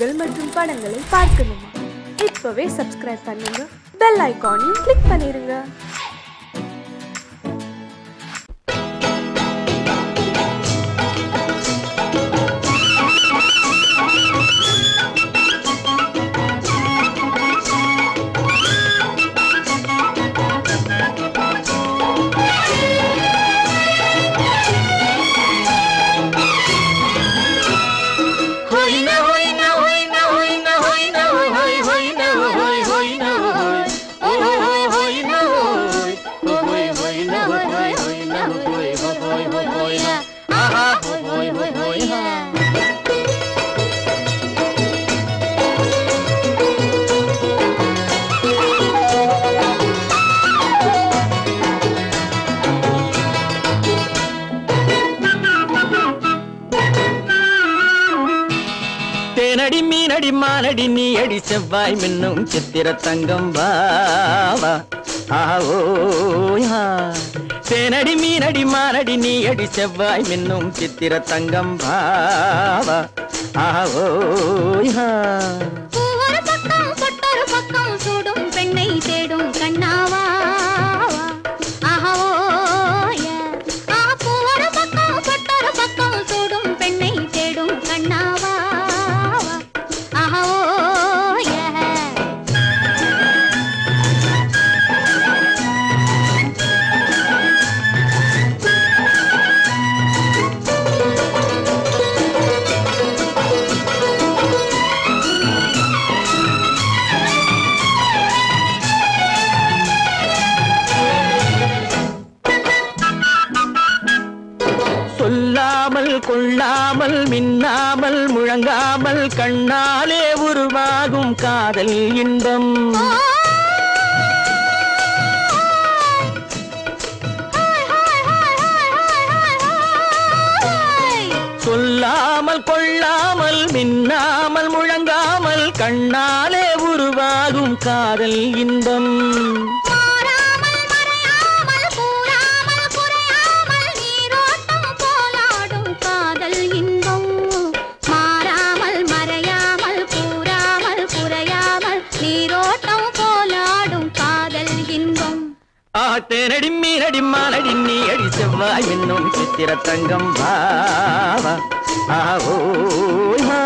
நிகழ்ச்சிகள் மற்றும் படங்களை பார்க்கணுமா? இப்பவே சப்ஸ்கிரைப் பண்ணுங்க, பெல் ஐகானையும் கிளிக் பண்ணிருங்க. தேனடி மீனடி மானடி நீ அடி செவ்வாய் மின்னும் சித்திர தங்கம் வாவா ஆவோயா. தேனடி மீனடி மானடி நீ அடி செவ்வாய் மின்னும் சித்திர தங்கம் வாவா ஆவோயா. ஒரு பக்கம் பொட்டொரு பக்கம் சூடும் பெண்ணை தேடும் கண்ணாவா ஆவோயா. ஒரு பக்கம் பொட்டொரு பக்கம் சூடும் பெண்ணை தேடும் கண்ணாவா. சொல்லாமல் கொள்ளாமல் மின்னாமல் முழங்காமல் கண்ணாலே உருவாகும் காதல் இன்பம். சொல்லாமல் கொள்ளாமல் மின்னாமல் முழங்காமல் கண்ணாலே உருவாகும் காதல் இன்பம். தேனடி மீனடி மானடி நீ அடி செவ்வாய் மின்னும் சித்திர தங்கம் வாவா ஆவோயா.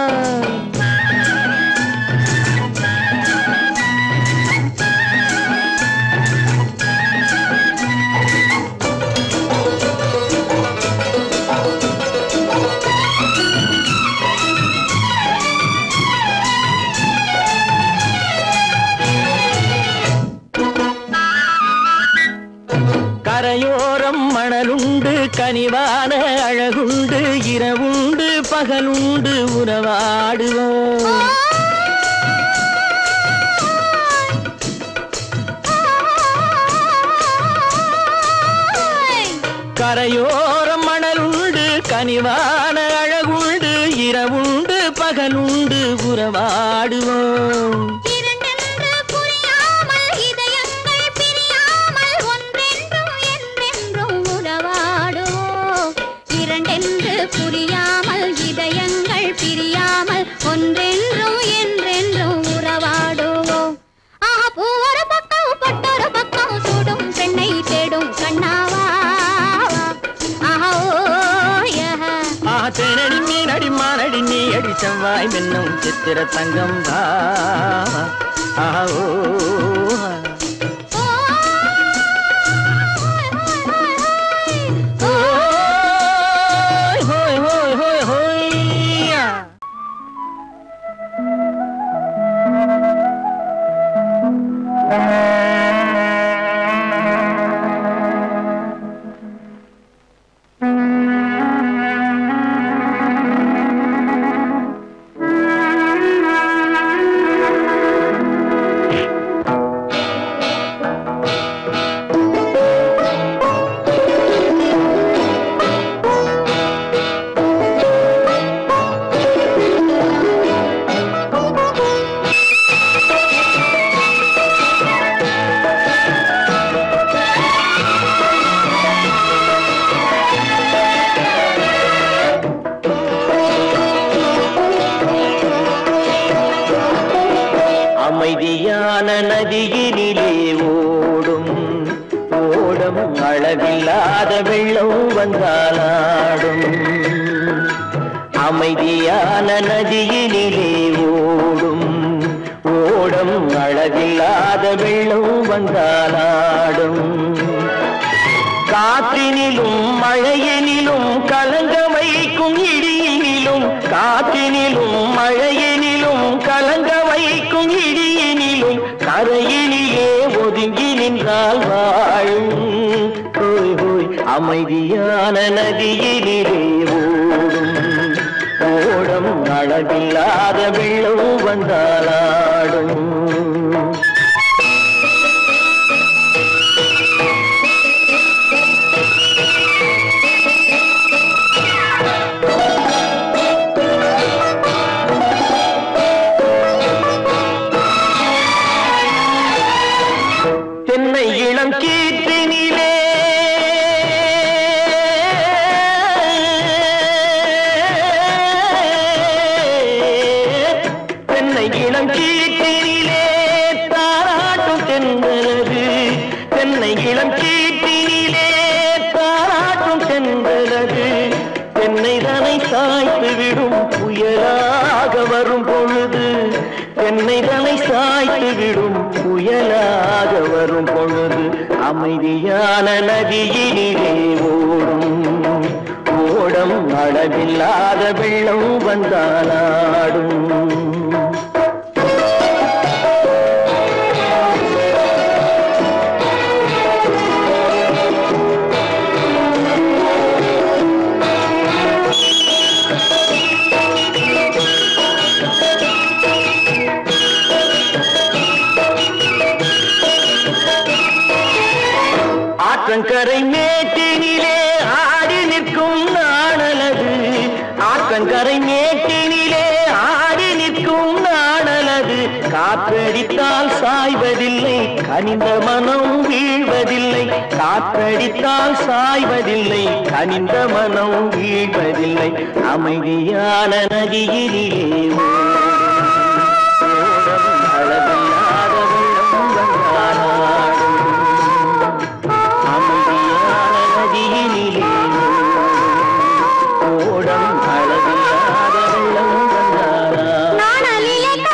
கரையோரம் மணலுண்டு கனிவான அழகுண்டு இரவுண்டு பகலுண்டு உறவாடுவோம். கரையோரம் மணலுண்டு கனிவான அழகுண்டு இரவுண்டு பகலுண்டு உறவாடுவோம். புரியாமல் இதயங்கள் பிரியாமல் ஒன்றென்றும் என்றென்றும் உறவாடுவோம். ஒரு பக்கம் பொட்டொரு பக்கம் சூடும் பெண்ணை தேடும் கண்ணாவா தேனடி மீனடி மானடி நீ அடி செவ்வாய் மின்னும் சித்திர தங்கம் வாவா ஆவோயா. அமைதியான நதியினிலே ஓடும் ஓடம் அளவில்லாத வெள்ளம் வந்தாலாடும். அமைதியான நதியினிலே ஓடும் ஓடம் அளவில்லாத வெள்ளம் வந்தாலாடும். காற்றினிலும் மழையினிலும் கலங்க வைக்கும் இடியினிலும் காற்றினிலும் மழையினிலும் கலங்க வைக்கும் இடியினிலும் கரையினிலே ஒதுங்கி நின்றால் வாழும். ஹோய் ஹோய் அமைதியான நதியினிலே ஓடும் ஓடம் அளவில்லாத வெள்ளம் வந்தாலாடும். தென்னை இளம் கீற்றினிலே தென்னை இளம் கீற்றினிலே தாராட்டும் தென்றலது. தென்னை இளம் கீற்றினிலே தாராட்டும் தென்றலது. தென்னை தனை சாய்த்து விடும் புயலாக வரும் பொழுது தென்னை தனை சாய்த்து விடும் புயலாக வரும் பொழுது அமைதியான நதியினிலே ஓடும் ஓடம் அளவில்லாத வெள்ளம் வந்தாலாடும். ஆற்றங்கரை மேட்டினிலே ஆடி நிற்கும் நாணலது. ஆற்றங்கரை மேட்டினிலே ஆடி நிற்கும் நாணலது. காற்றடித்தால் சாய்வதில்லை கனிந்த மனம் வீழ்வதில்லை. காற்றடித்தால் சாய்வதில்லை கனிந்த மனம் வீழ்வதில்லை. அமைதியான நதியினிலே அளவில்லாத வெள்ளம் வந்தாலாடும். அமைதியான நதியினிலே ஓடம் அளவில்லாத வெள்ளம் வந்தாலாடும். நாணம் என்னும்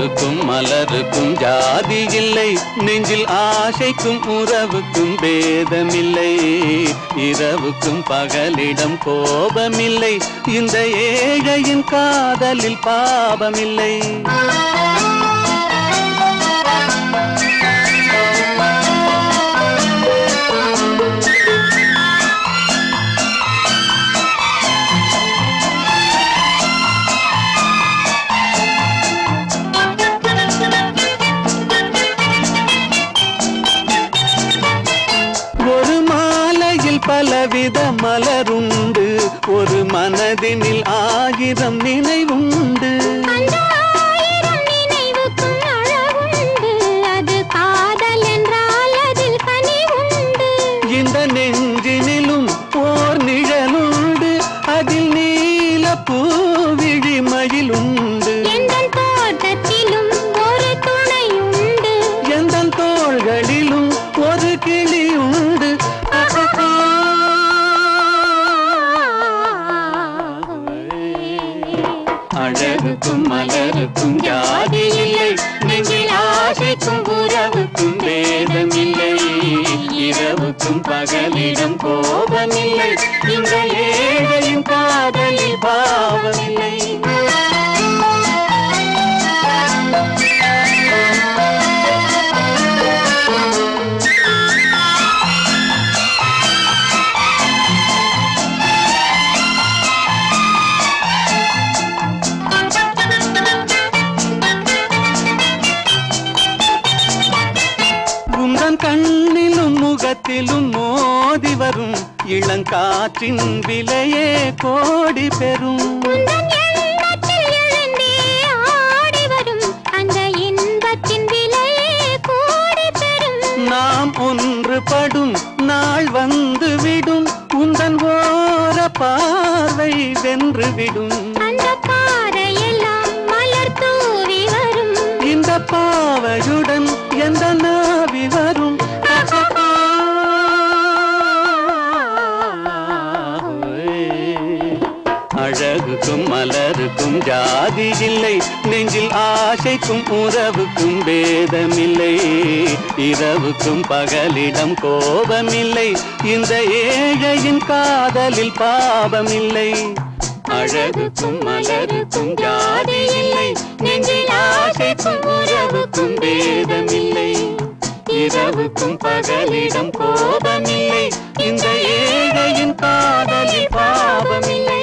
அழகுக்கும் மலருக்கும் ஜாதி இல்லை, நெஞ்சில் ஆசைக்கும் உறவுக்கும் பேதமில்லை. இரவுக்கும் பகலிடம் கோபமில்லை, இந்த ஏழையின் காதலில் பாவமில்லை. பலவித மலருண்டு, ஒரு மனதினில் 1000 நினைவுண்டு. இந்த நெஞ்சினிலும் ஓர் நிழலுண்டு, அதில் நீல பூவிழி மயிலுண்டு. எந்தன் தோட்டத்திலும் ஒரு துணையுண்டு, எந்தன் தோள்களிலும் ஒரு கிளியுண்டு. அழகுக்கும் மலருக்கும் ஜாதி இல்லை, நெஞ்சில் ஆசைக்கும் உறவுக்கும் பேதமில்லை. இரவுக்கும் பகலிடம் கோபமில்லை, இந்த ஏழையின் காதலில் பாவமில்லை. கண்ணிலும் முகத்திலும் மோதி வரும் இளங்காற்றின் விலையே கோடி பெறும். நாம் ஒன்றுபடும் நாள் வந்து விடும், உந்தன் ஓர பார்வை வென்றுவிடும். இந்த பாவையுடன் எந்த நாவி வரும். அழகுக்கும் மலருக்கும் ஜாதி இல்லை, நெஞ்சில் ஆசைக்கும் உறவுக்கும் பேதமில்லை. இரவுக்கும் பகலிடம் கோபமில்லை, இந்த ஏழையின் காதலில் பாவமில்லை. அழகுக்கும் மலருக்கும் ஜாதி இல்லை, நெஞ்சில் ஆசைக்கும் உறவுக்கும் பேதமில்லை. இரவுக்கும் பகலிடம் கோபமில்லை, இந்த ஏழையின் காதலில் பாவமில்லை.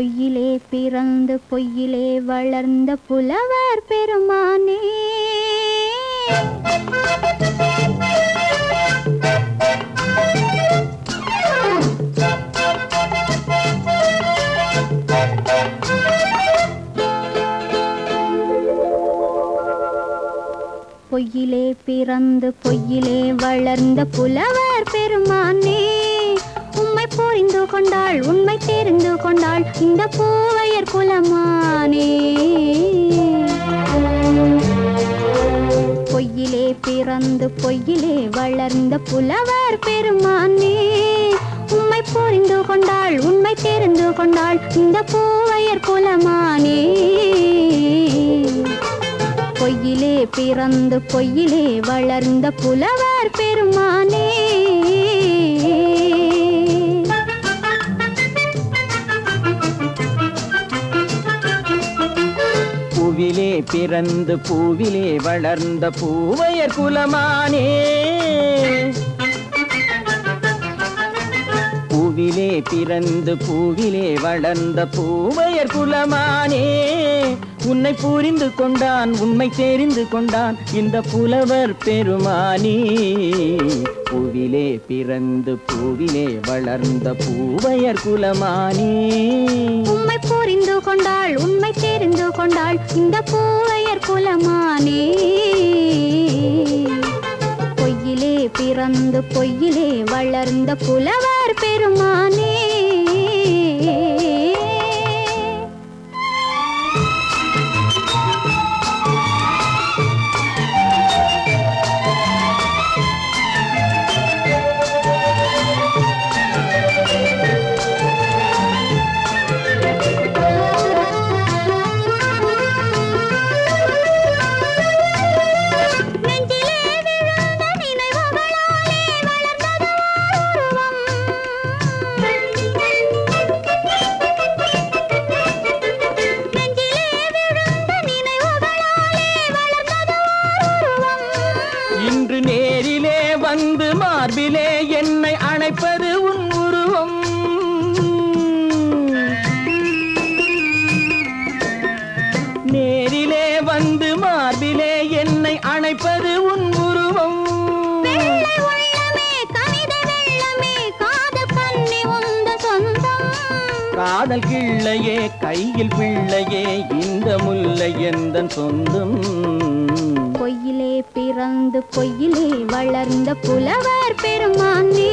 பொய்யிலே பிறந்து பொய்யிலே வளர்ந்த புலவர் பெருமானே பொய்யிலே பிறந்து பொய்யிலே வளர்ந்த புலவர் பெருமானே உம்மை புரிந்து கொண்டாள் உண்மை தெரிந்து கொண்டாள் இந்த பூவையர் குலமானே பொய்யிலே பிறந்து பொய்யிலே வளர்ந்த புலவர் பெருமானே உம்மை புரிந்து கொண்டாள் உண்மை தெரிந்து கொண்டாள் இந்த பூவையர் குலமானே பொய்யிலே பிறந்து பொய்யிலே வளர்ந்த புலவர் பெருமானே பூவிலே பிறந்து பூவிலே வளர்ந்த பூவையர் குலமானே பூவிலே பிறந்து பூவிலே வளர்ந்த பூவையர் குலமானே உன்னை புரிந்து கொண்டான் உண்மை தெரிந்து கொண்டான் இந்த புலவர் பெருமானே பூவிலே பிறந்து பூவிலே வளர்ந்த பூவையர் குலமானே உம்மை புரிந்து கொண்டாள் உண்மை தெரிந்து கொண்டாள் இந்த பூவையர் குலமானே பொய்யிலே பிறந்து பொய்யிலே வளர்ந்த புலவர் பெருமானே மார்பிலே என்னை அணைப்பது உன் உருவம் நேரிலே வந்து மார்பிலே என்னை அணைப்பது உன் உருவம் காதல் கிள்ளையே கையில் பிள்ளையே இந்த முல்லை எந்தன் சொந்தம் பொய்யிலே பிறந்து பொய்யிலே வளர்ந்த புலவர் பெருமானே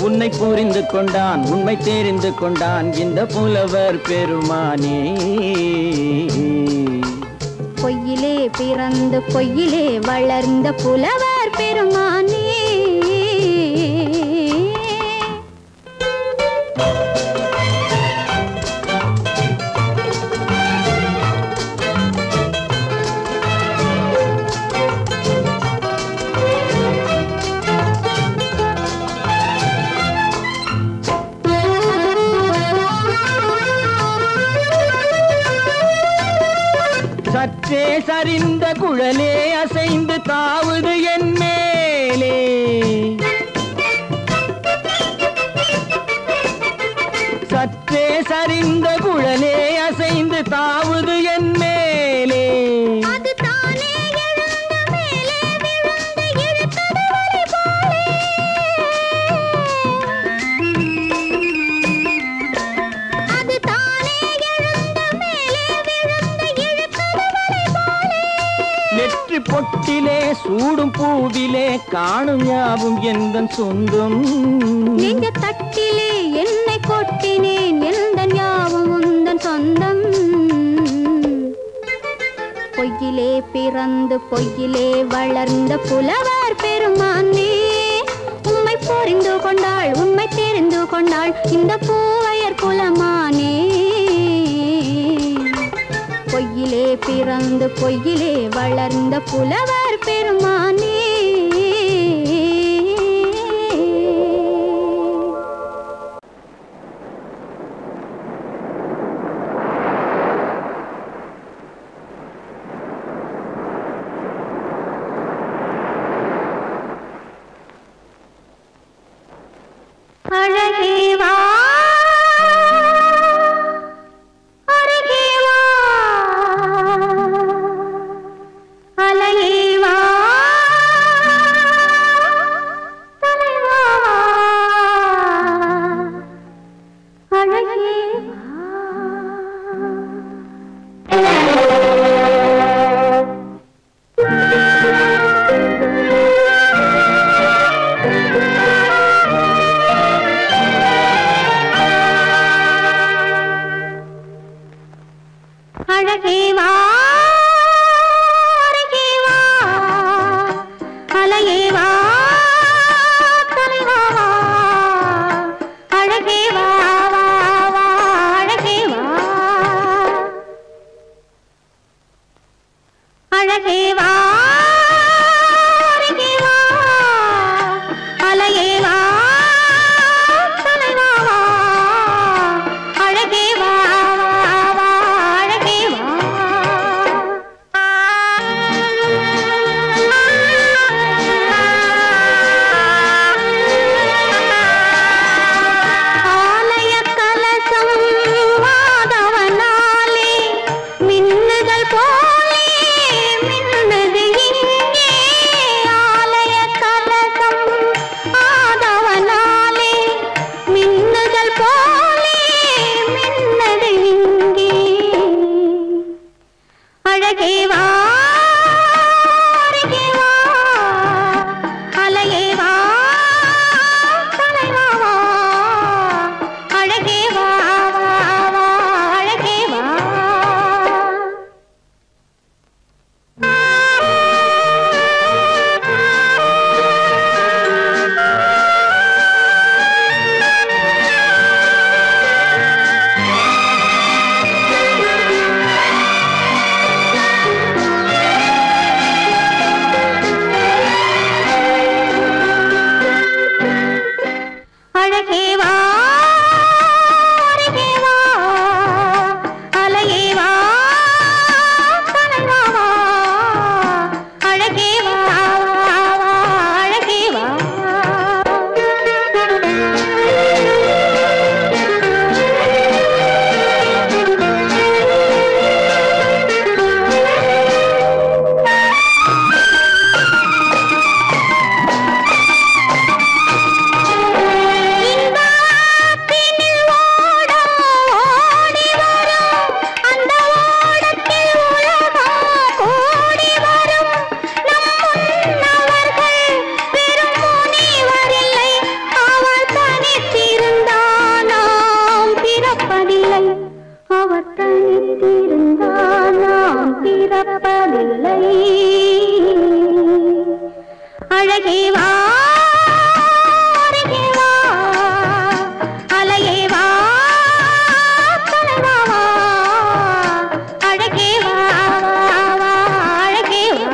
உன்னை புரிந்து கொண்டான் உண்மை தெரிந்து கொண்டான் இந்த புலவர் பெருமானே பொய்யிலே பிறந்து பொய்யிலே வளர்ந்த புலவர் பெருமானே சற்றே சரிந்த குழலே அசைந்து தாவுது என் மேலே சற்றே சரிந்த குழலே அசைந்து தாவுது என் மேலே நெற்றி பொட்டிலே சூடும் பூவிலே காணும் யாவும் எந்தன் சொந்தம் நெஞ்ச தட்டிலே என்னை கொட்டினேன் எந்தன் யாவும் உந்தன் சொந்தம் பொய்யிலே பிறந்து பொய்யிலே வளர்ந்த புலவர் பெருமானே உம்மை புரிந்து கொண்டாள் உண்மை தெரிந்து கொண்டாள் இந்த பூவையர் குலமானே பொய்யிலே பிறந்து பொய்யிலே வளர்ந்த புலவர் பெருமானே அழகே வா அருகே வா அருகே வா அலையே வா தலைவா வா அழகே வா வா அழகே வா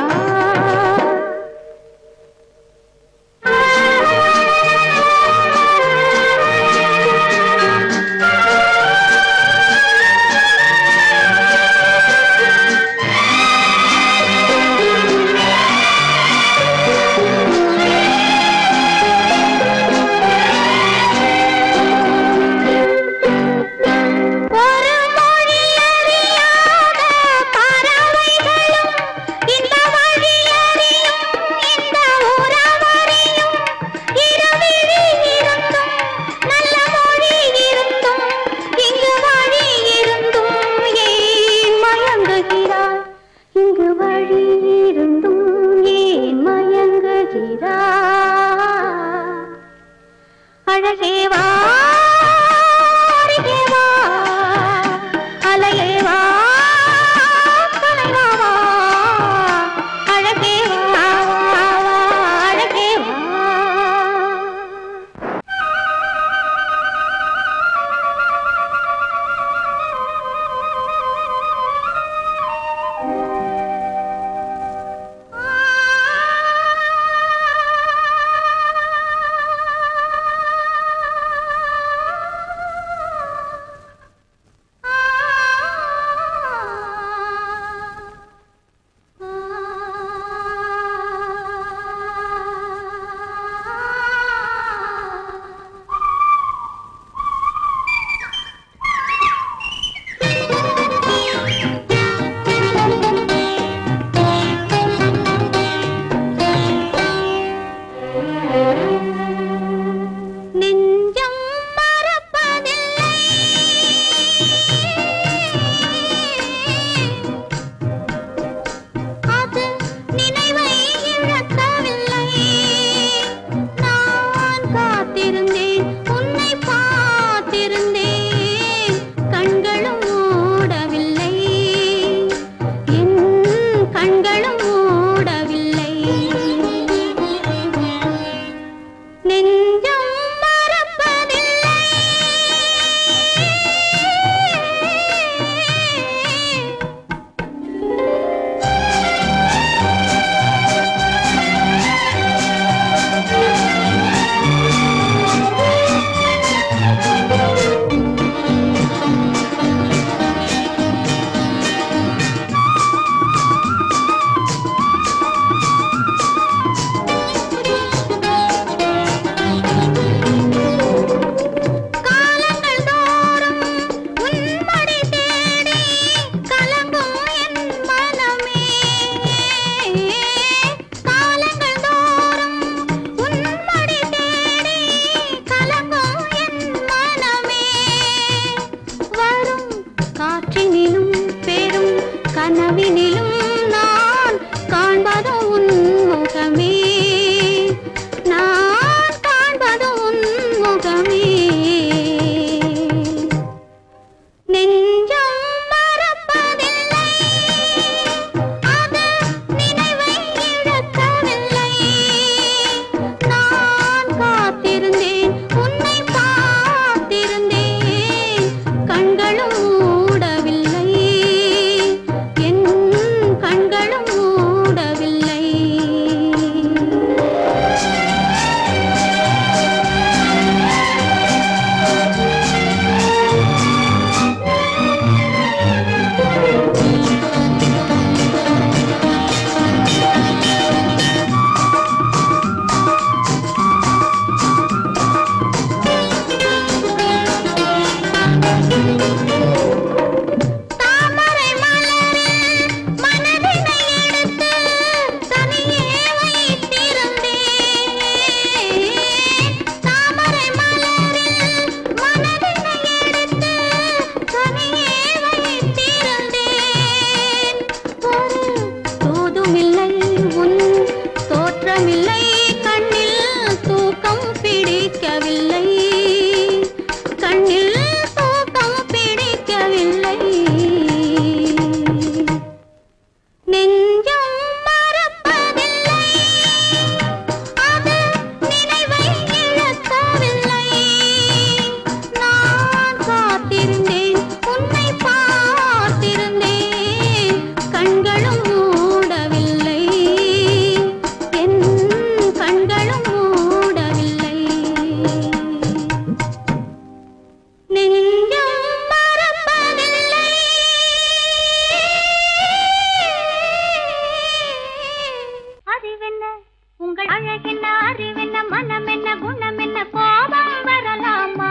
அழகென்ன அறிவென்ன மனம் என்ன குணம் என்ன கோபம் வரலாமா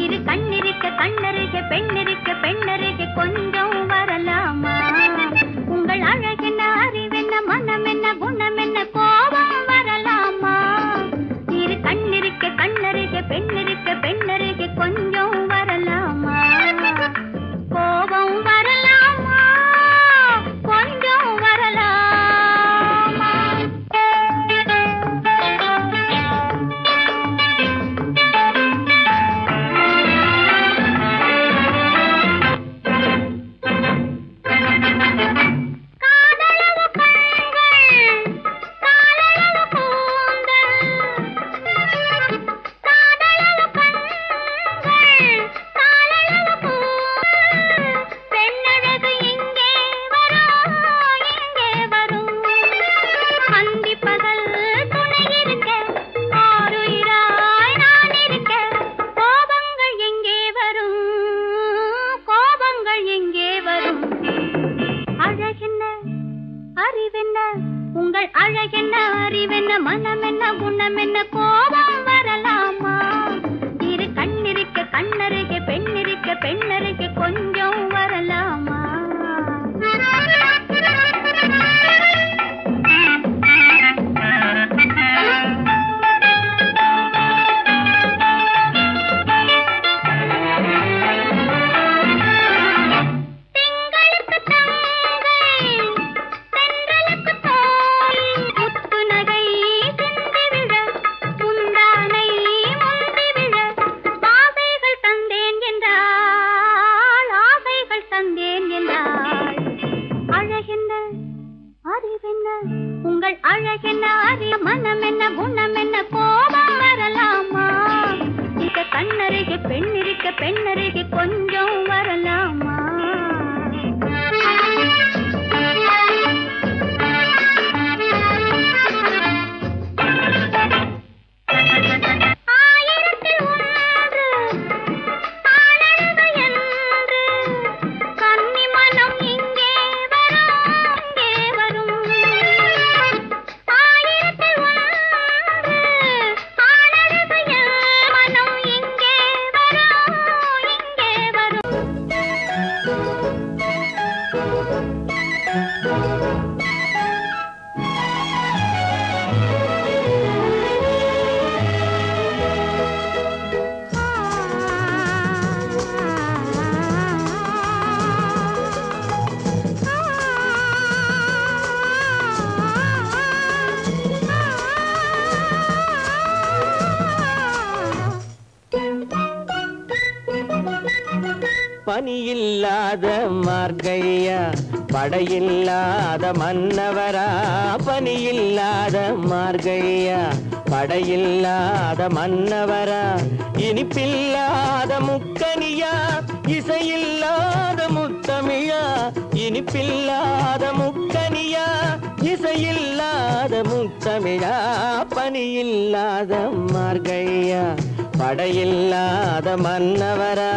இரு கண்ணிருக்க கண்ணருக பெண்ணிருக்க பெண்ணருக கொஞ்சம் வரலாமா உங்கள் அழகென்ன அறிவென்ன மனம் என்ன குணம் என்ன கோபம் வரலாமா இரு கண்ணிருக்க கண்ணருக பெண்ணிருக்க பெண்ணருக கொஞ்சம் வரலாமா கோபம் வரலாமா கொஞ்சம் வரலாமா உங்கள் அழகென்ன அறிவென்ன மனம் என்ன குணம் என்ன கோபம் வரலாமா இரு கண்ணிருக்க கண்ணருக பெண்ணிருக்க பெண்ணருக கொஞ்சம் வரலாமா உங்கள் அழகென்ன அறிய மனம் என்ன குணம் என்ன கோபம் வரலாமா இக கண்ணருக பெண்ணிருக்க பெண்ணருக கொஞ்சம் வரலாமா பனியில்லாத மார்கழியா படையில்லாத மன்னவரா பனியில்லாத மார்கழியா படையில்லாத மன்னவரா இனிப்பில்லாத முக்கனியா இசையில்லாத முத்தமிழா இனிப்பில்லாத முக்கனியா இசையில்லாத முத்தமிழா பனியில்லாத மார்கழியா படையில்லாத மன்னவரா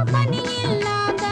பனியில்லாத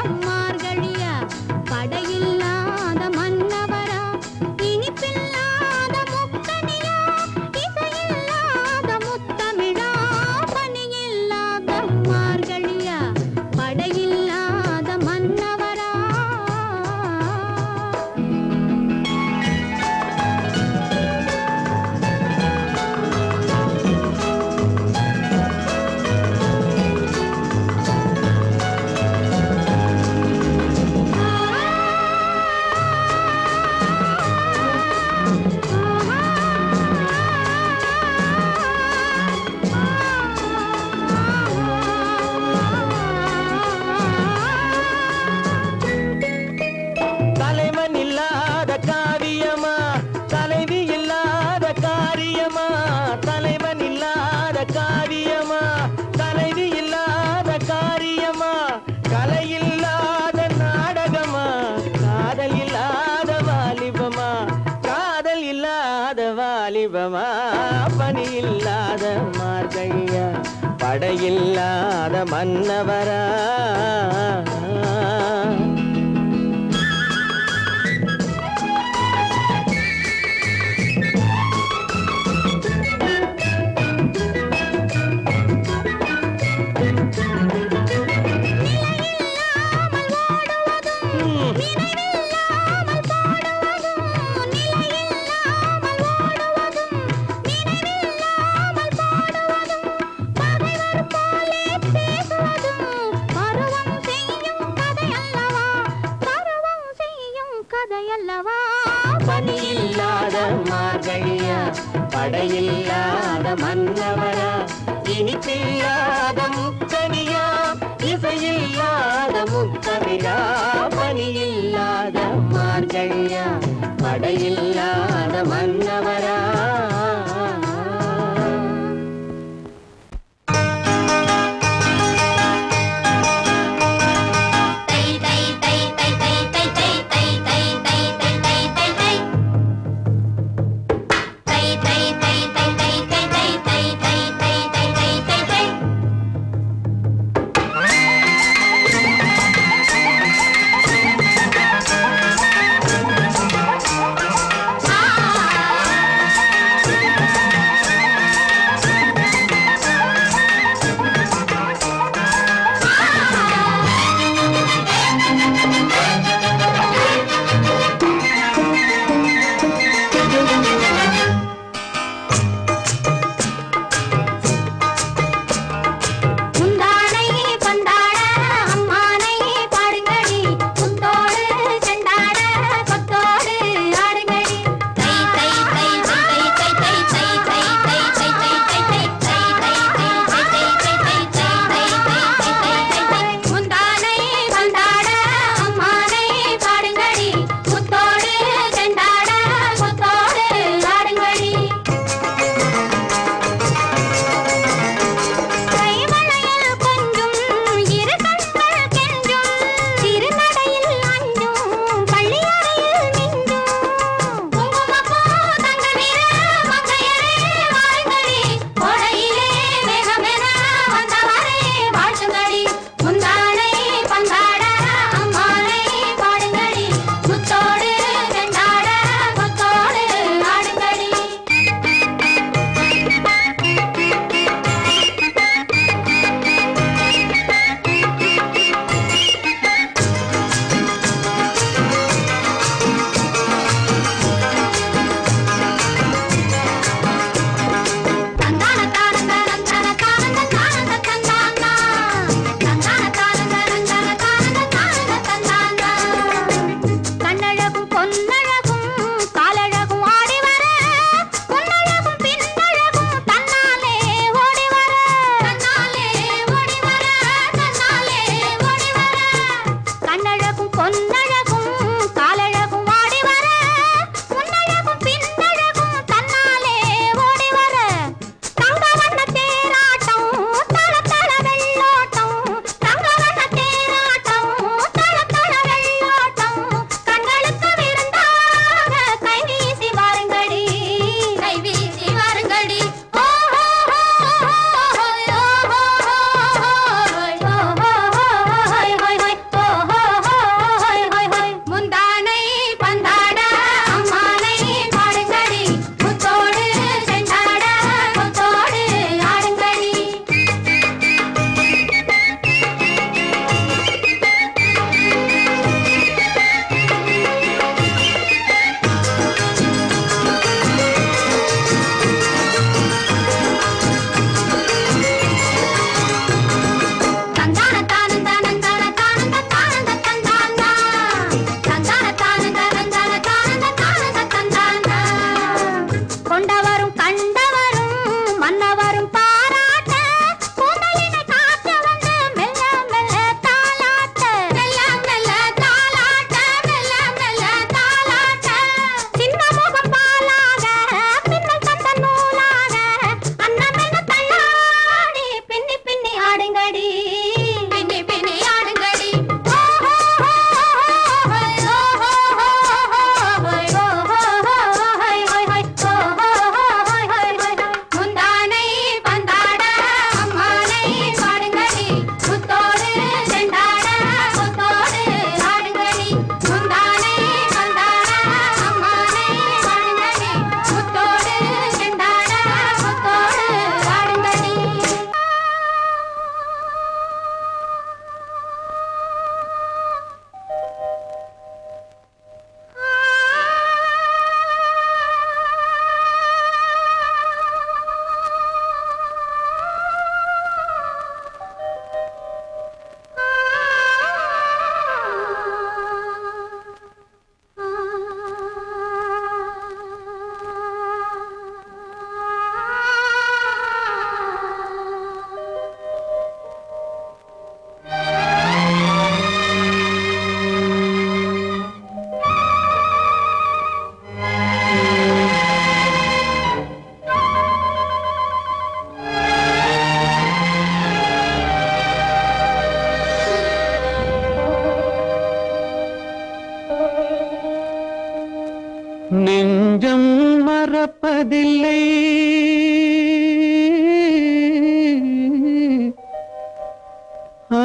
இல்லாத மார்கழியா படையில்லாத மன்னவரா பனியில்லாத மார்கழியா படையில்லாத மன்னவரா இனிப்பில்லாத முக்கனியா இசையில்லாத முத்தமிழா பனியில்லாத மார்கழியா படையில்லாத மன்னவரா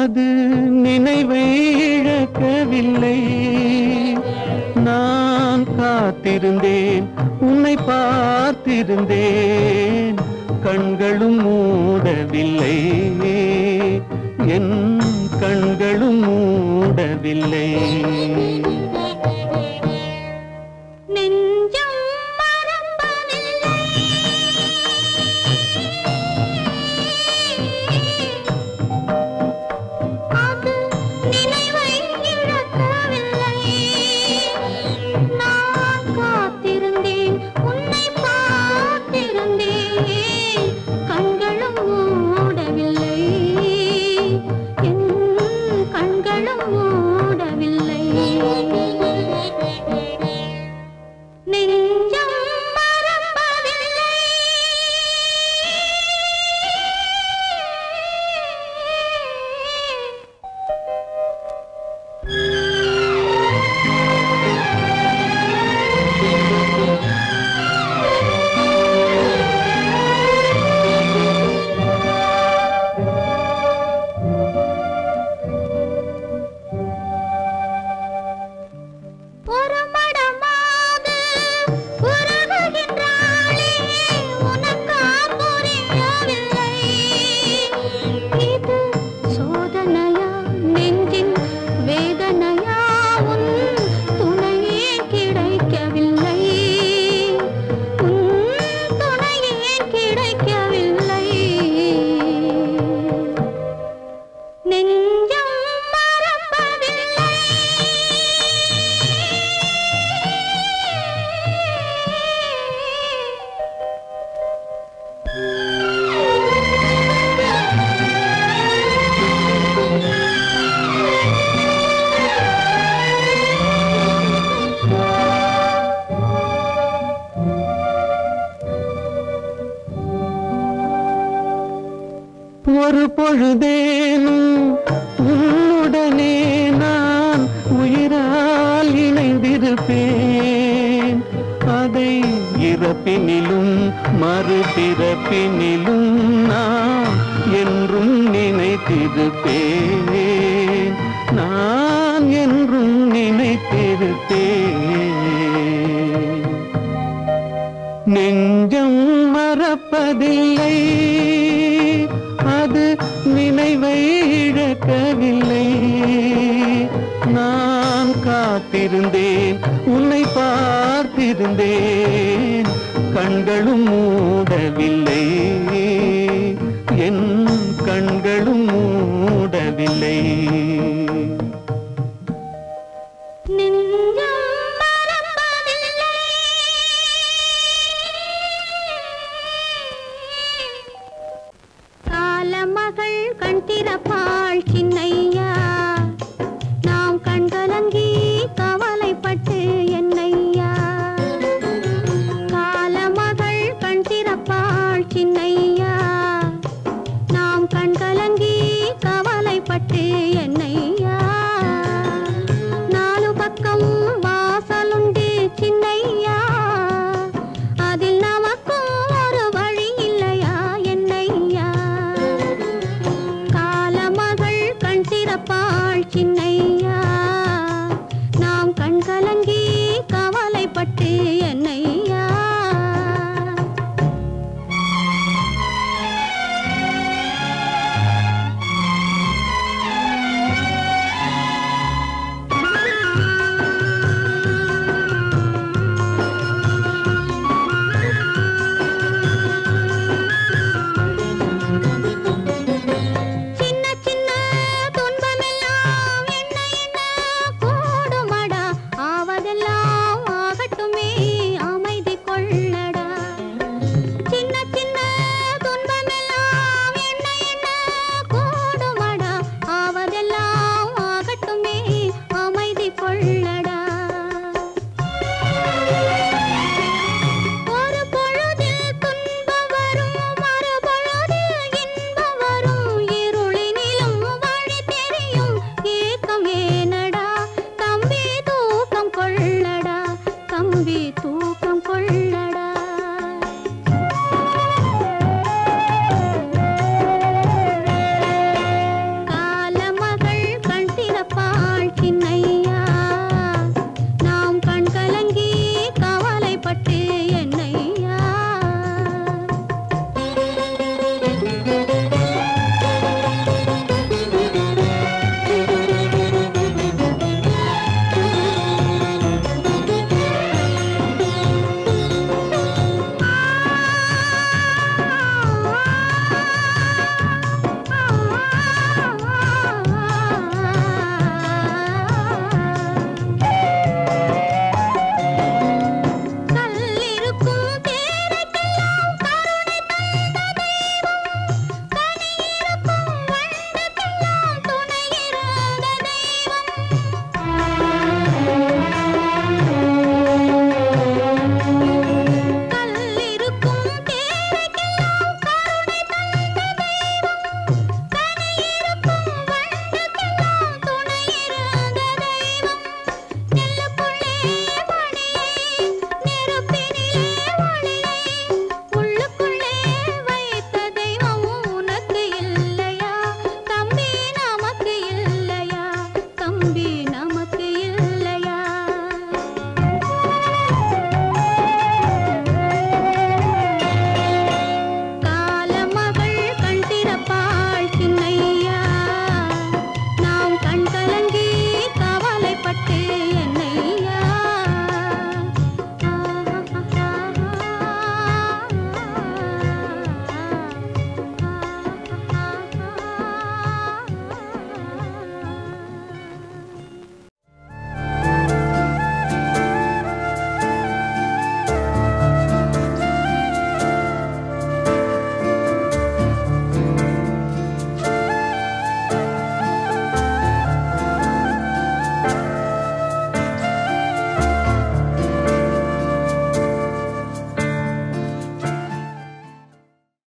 அது நினைவை இழக்கவில்லை. நான் காத்திருந்தேன், உன்னை பார்த்திருந்தேன், கண்களும் மூடவில்லை, என் கண்களும் மூடவில்லை. ஒரு பொழுதேனும் உன்னுடனே நான் உயிரால் இணைந்திருப்பேன். அதை இறப்பினிலும் மறுபிறப்பினிலும் நான் என்றும் நினைத்திருப்பேன். நான் என்றும் நினைத்திருப்பேன். நெஞ்சம் மறப்பதில்லை, அது நினைவை இழக்கவில்லை. நான் காத்திருந்தேன், உன்னை பார்த்திருந்தேன், கண்களும் மூடவில்லை.